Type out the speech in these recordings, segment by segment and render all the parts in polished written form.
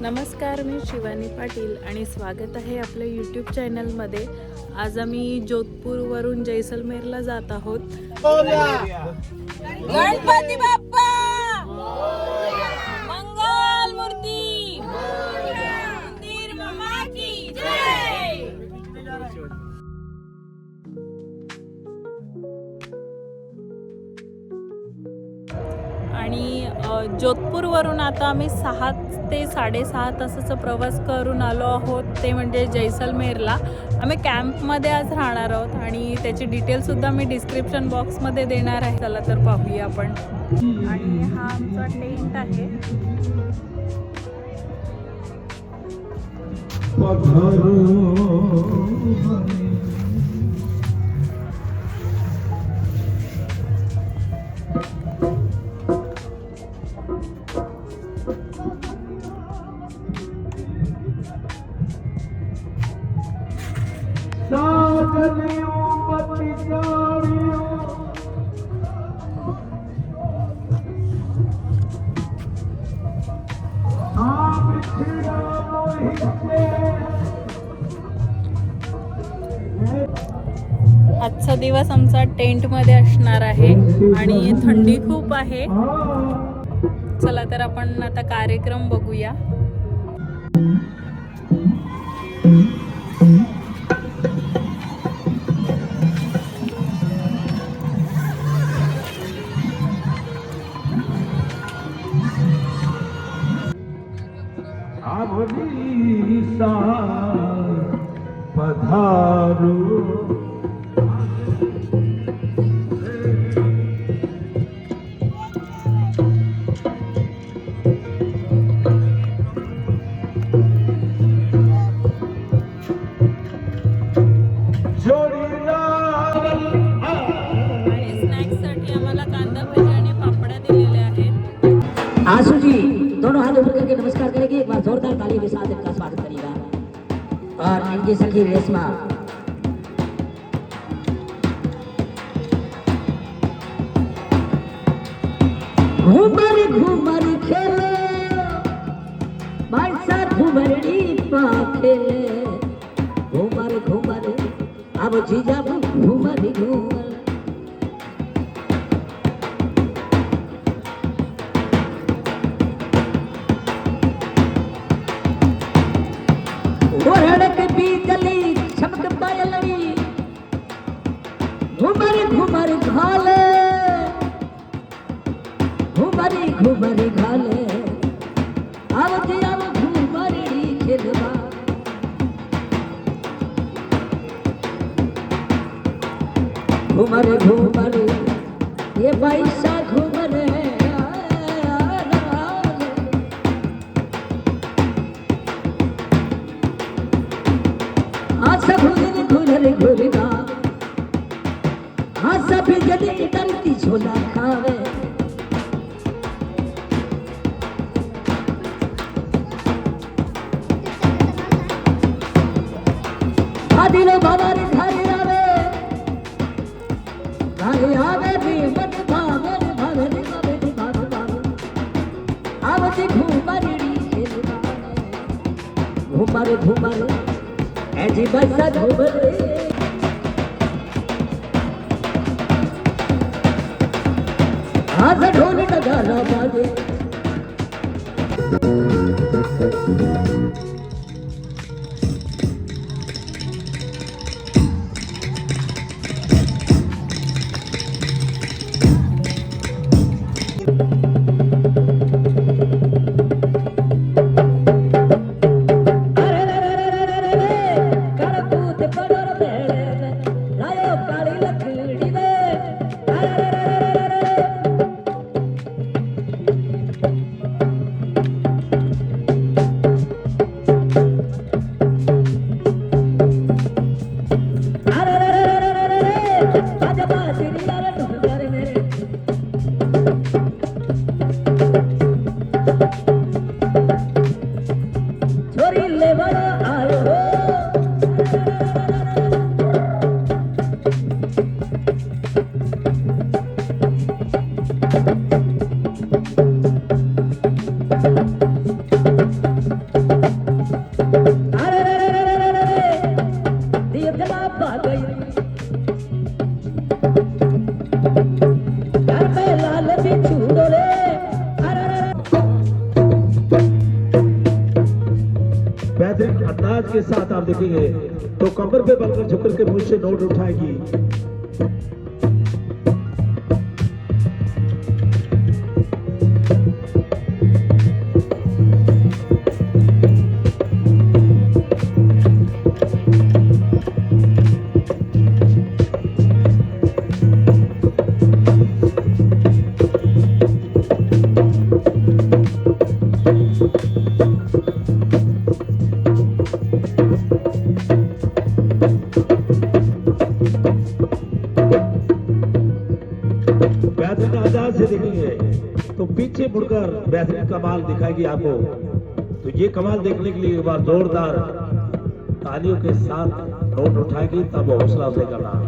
नमस्कार, मी शिवानी पाटील आणि स्वागत आहे आपल्या यूट्यूब चॅनलमध्ये. आज आम्ही जोधपूरवरून जैसलमेरला जात आहोत. गणपती बाप्पा मंगल मूर्ती मंदिर मामा की जय. आणि जोधपूरवरून आता आम्ही 6 ते 6.5 तासाचा प्रवास करून आलो आहोत, ते म्हणजे जैसलमेरला. आम्ही कॅम्पमध्ये आज राहणार आहोत आणि त्याची डिटेलसुद्धा मी डिस्क्रिप्शन बॉक्समध्ये देणार आहे. चला तर पाहूया आपण. आणि हा आमचा टेंट आहे. आजचा दिवस आमचा टेंटमध्ये असणार आहे आणि थंडी खूप आहे. चला तर आपण आता कार्यक्रम बघूया. पधारो स्नॅक्ससाठी आम्हाला कांदा भजी आणि पापड्या दिलेल्या आहेत. आशु जी दोनों हाथ ऊपर करके नमस्कार करेंगे. एक बार जोरदार ताली के साथ इनका स्वागत करिएगा. और इनकी सखी रेशमा घुमर घुमर खेले माणसा घुमरडी पाखेले घुमर घुमर अब जीजा घुमर घुमर घुमर घाले घुमरी घुमरी घाले आवती आव घुमरी खेलवा घुमर घुमर ये पैसा घुमर है आशा घुमर घुमर घुरगा हाँ सभी जल्दी डरती झोला खावे दिलो बाबा रे घरे आवे भी मत भावे भावे भावे भावे भावे आवती घुमरड़ी खेलवा घुमर घुमर ऐसी बसा घुमर आज ढोल नगारा बाजे बेहतरीन अंदाज के साथ आप देखेंगे तो कमर पे बलकर झुकर के मुझसे नोट उठाएगी। बेहतरीन अंदाज से देखेंगे तो पीछे मुड़कर बेहतरीन कमाल दिखाएगी आपको। तो ये कमाल देखने के लिए एक बार जोरदार तालियों के साथ नोट उठाएगी, तब हौसला अफजाई करना।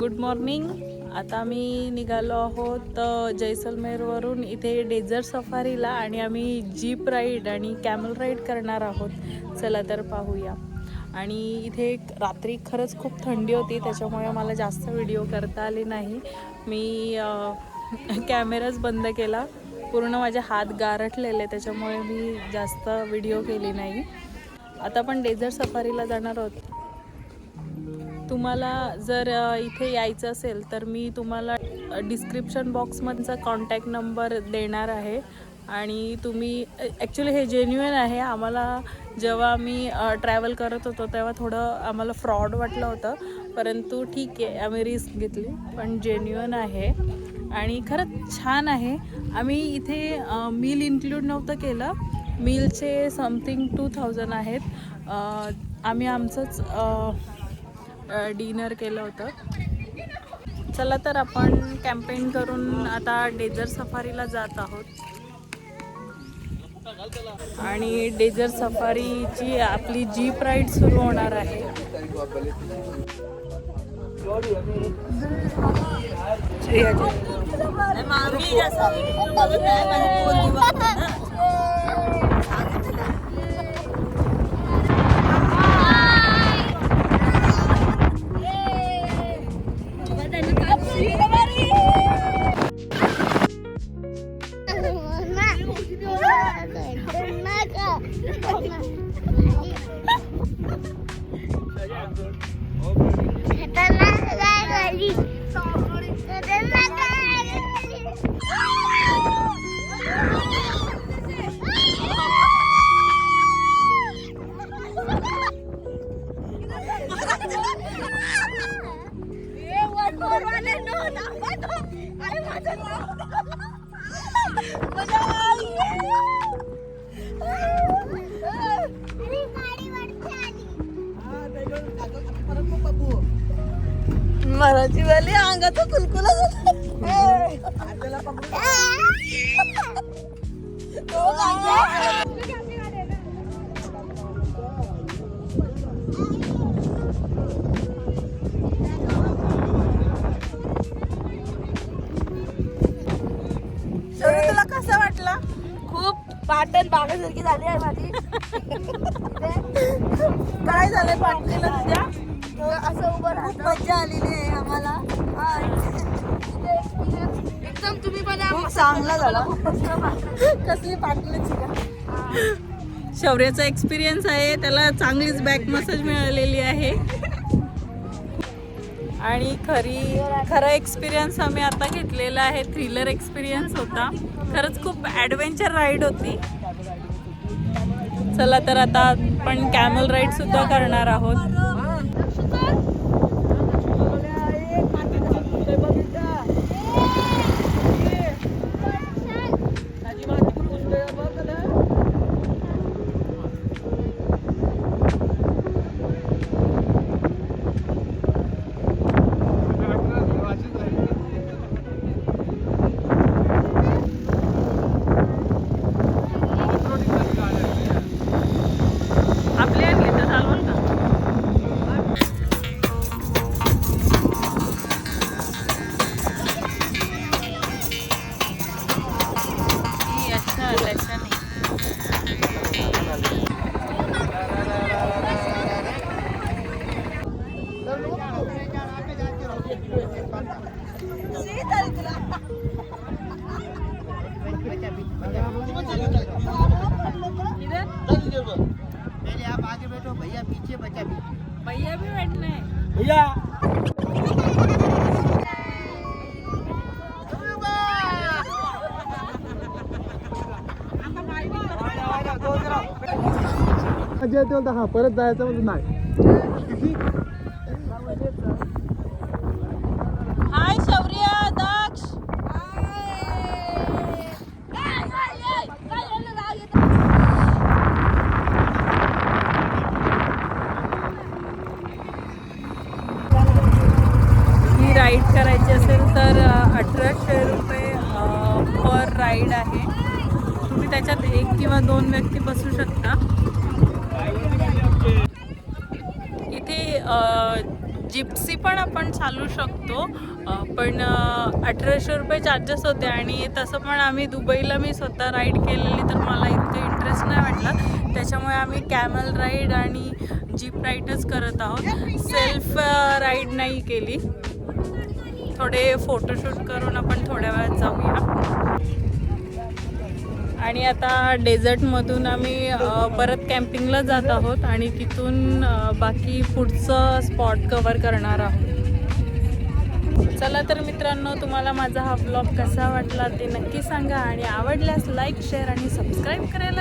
Good morning. आता आम्ही निघालो आहोत जैसलमेरवरून इथे डेझर्ट सफारीला आणि आम्ही जीप राईड आणि कॅमल राईड करणार आहोत. चला तर पाहूया. आणि इथे रात्री खरंच खूप थंडी होती, त्याच्यामुळे मला जास्त व्हिडिओ करता आले नाही. मी कॅमेराच बंद केला. पूर्ण माझे हात गारठलेले, त्याच्यामुळे मी जास्त व्हिडिओ केली नाही. आता आपण डेझर्ट सफारीला जाणार आहोत. तुम्हाला जर इथे यायचं असेल तर मी तुम्हाला डिस्क्रिप्शन बॉक्समधचा कॉन्टॅक्ट नंबर देणार आहे. आणि तुम्ही ॲक्च्युली हे जेन्युइन आहे. आम्हाला जेव्हा आम्ही ट्रॅव्हल करत होतो तेव्हा थोडं आम्हाला फ्रॉड वाटलं होतं, परंतु ठीक आहे, आम्ही रिस्क घेतली. पण जेन्युइन आहे आणि खरंच छान आहे. आम्ही इथे मील इन्क्लूड नव्हतं केलं. मीलचे समथिंग 2000 आहेत. आम्ही आमचंच डिनर केलं होतं. चला तर आपण कॅम्पेन करून आता डेझर्ट सफारीला जात आहोत. आणि डेझर्ट सफारीची आपली जीप राईड सुरू होणार आहे. मराठी वाली अंगाचं कुलकुला तुला कसं वाटलं? खूप पाटण बागासारखी झाली आहे माझी. काय झालंय पाटणीला तुझ्या? असं उभं राहतं. मज्जा आलेली आहे आम्हाला. एकदम तुम्ही पण खूप चांगला झाला. कसली पाटणीची का? शौर्याचा एक्सपिरियन्स आहे, त्याला चांगलीच बॅक मसाज मिळालेली आहे. आणि खरा एक्सपिरियन्स आम्ही आता घेतलेला आहे. थ्रिलर एक्सपिरियन्स होता. खरंच खूप ॲडव्हेंचर राईड होती. चला तर आता आपण कॅमल राईड सुद्धा करणार आहोत. आपले आणले तर चालवल का? अच्छा त्याच्या नाही. पहले आप आगे बैठो, भैया पीछे, बच्चा पीछे. भैया भी बैठना है. भैया परत जायचं म्हणजे नाही. हाय शौर्य, दक्ष. ही राईड करायची असेल तर 1800 रुपये पर राईड आहे. तुम्ही त्याच्यात 1 किंवा 2 व्यक्ती बसू शकता. इथे जिप्सी पण आपण चालू शकतो, पण 1800 रुपये चार्जेस होते. आणि तसं पण आम्ही दुबईला मी स्वतः राईड केलेली, तर मला इतकं इंटरेस्ट नाही वाटला. त्याच्यामुळे आम्ही कॅमल राईड आणि जीप राईडच करत आहोत. सेल्फ राईड नाही केली. थोडे फोटोशूट करून आपण थोड्या वेळात जाऊया. आणि आता डेझर्टमधून आम्ही परत कॅम्पिंगला जात आहोत आणि तिथून बाकी पुढचं स्पॉट कव्हर करणार आहोत. चला तर मित्रांनो, तुम्हाला माझा हा ब्लॉग कसा वाटला ते नक्की सांगा. आणि आवडल्यास लाईक, शेअर आणि सबस्क्राईब करायला